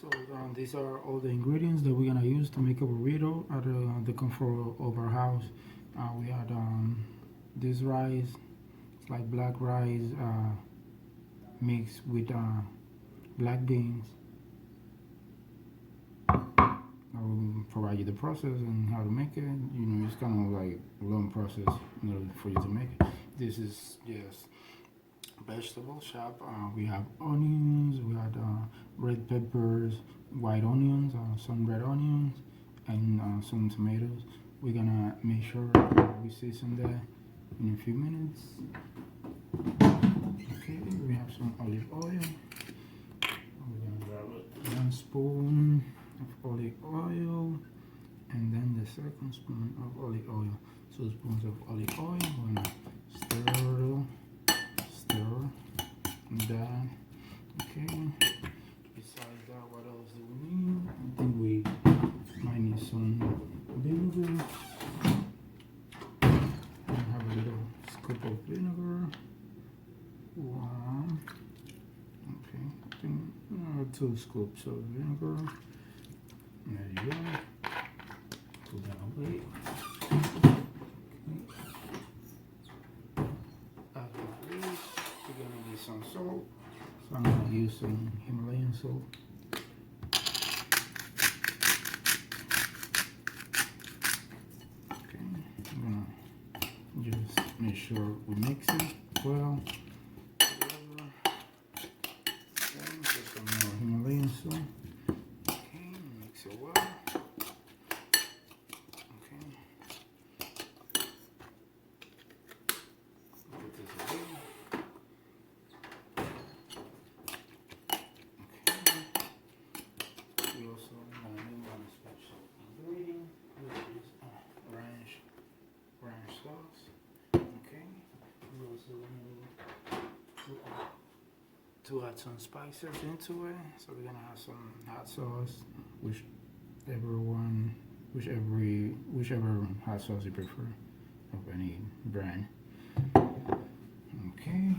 So these are all the ingredients that we're gonna use to make a burrito at the comfort of our house. We had this rice, it's like black rice mixed with black beans. I will provide you the process and how to make it. You know, it's kind of like a long process in order for you to make it. This is just vegetable shop. We have onions, we had red peppers, white onions, some red onions, and some tomatoes. We're gonna make sure we season that in a few minutes. Okay, we have some olive oil. We're gonna grab 1 spoon of olive oil, and then the second spoon of olive oil. 2 spoons of olive oil. We're gonna stir that. Okay. Besides that, what else do we need? I think we might need some vinegar. I have a little scoop of vinegar. 1. Okay. I think 2 scoops of vinegar. There you go. Put that away. Some salt, so I'm going to use some Himalayan salt. Okay, I'm going to just make sure we mix it well. Okay, put some more Himalayan salt. Okay, mix it well. Okay. Put this away. We also need one special ingredient, which is ranch sauce. Okay. We also need to add some spices into it. So we're gonna have some hot sauce, whichever hot sauce you prefer of any brand. Okay.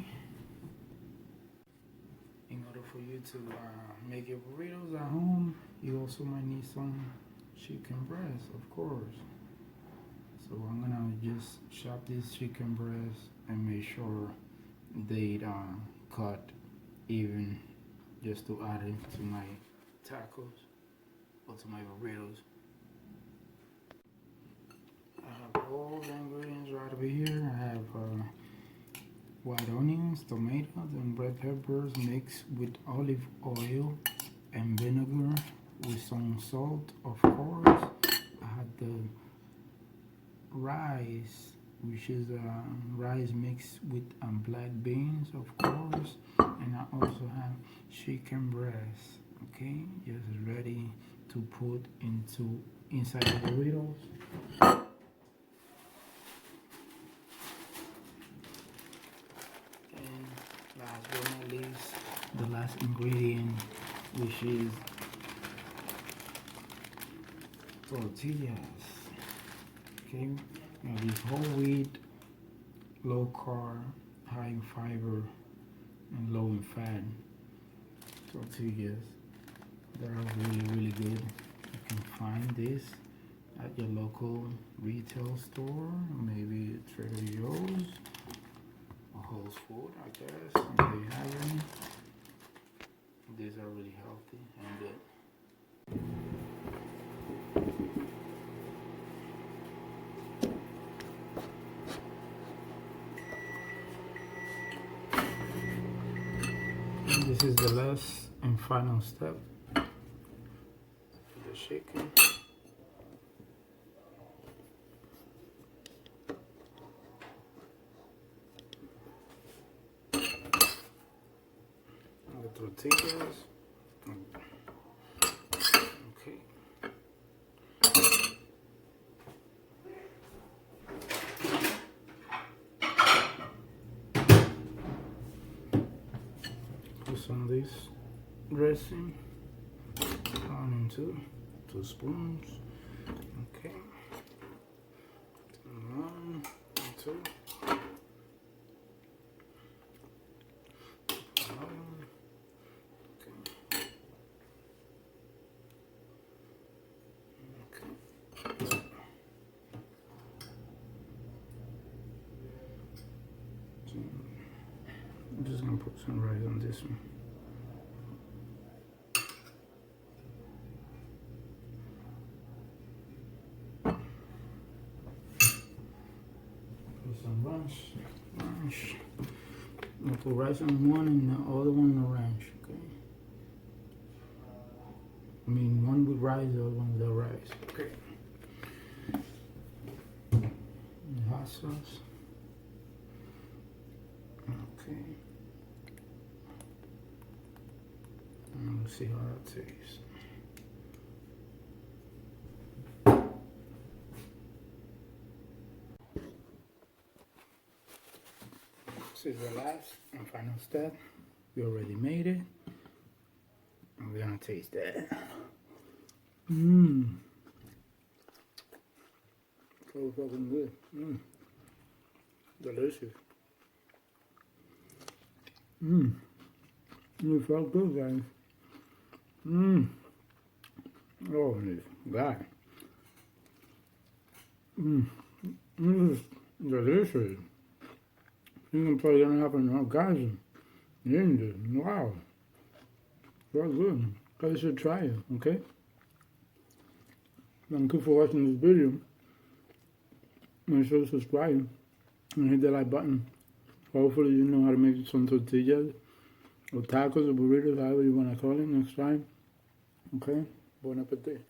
In order for you to make your burritos at home, you also might need some chicken breast, of course. So I'm gonna just chop this chicken breast and make sure they cut even, just to add it to my tacos or to my burritos. I have all the ingredients right over here. I have white onions, tomatoes, and red peppers mixed with olive oil and vinegar with some salt, of course. I had the rice, which is rice mixed with black beans, of course. And I also have chicken breast, okay, just ready to put inside the burritos. Last but not least, the last ingredient, which is tortillas. Okay, now this whole wheat, low carb, high in fiber, and low in fat tortillas. They're really good. You can find this at your local retail store, maybe Trader Joe's. Whole Food, I guess, if they have any. These are really healthy and good. And this is the last and final step. The chicken. Tortillas. Okay. Put some of this dressing on into 2 spoons. Okay. 1 and 2. some rice on this one. Put some ranch. I'll put rice on one and the other one in the ranch, okay? I mean, one with rice, the other one without rice, okay? And hot sauce. Okay. And we'll see how that tastes. This is the last and final step. We already made it. And we're gonna taste that. Mmm. So fucking good. Mmm. Delicious. Mmm. It felt good, guys. Mmm. Oh, God. Mmm. This is delicious. You can probably gonna happen in orgasm. Wow. Very good. You guys should try it, okay? Thank you for watching this video. Make sure to subscribe and hit the like button. Hopefully you know how to make some tortillas or tacos or burritos, however you want to call it next time. Okay? Bon appetit.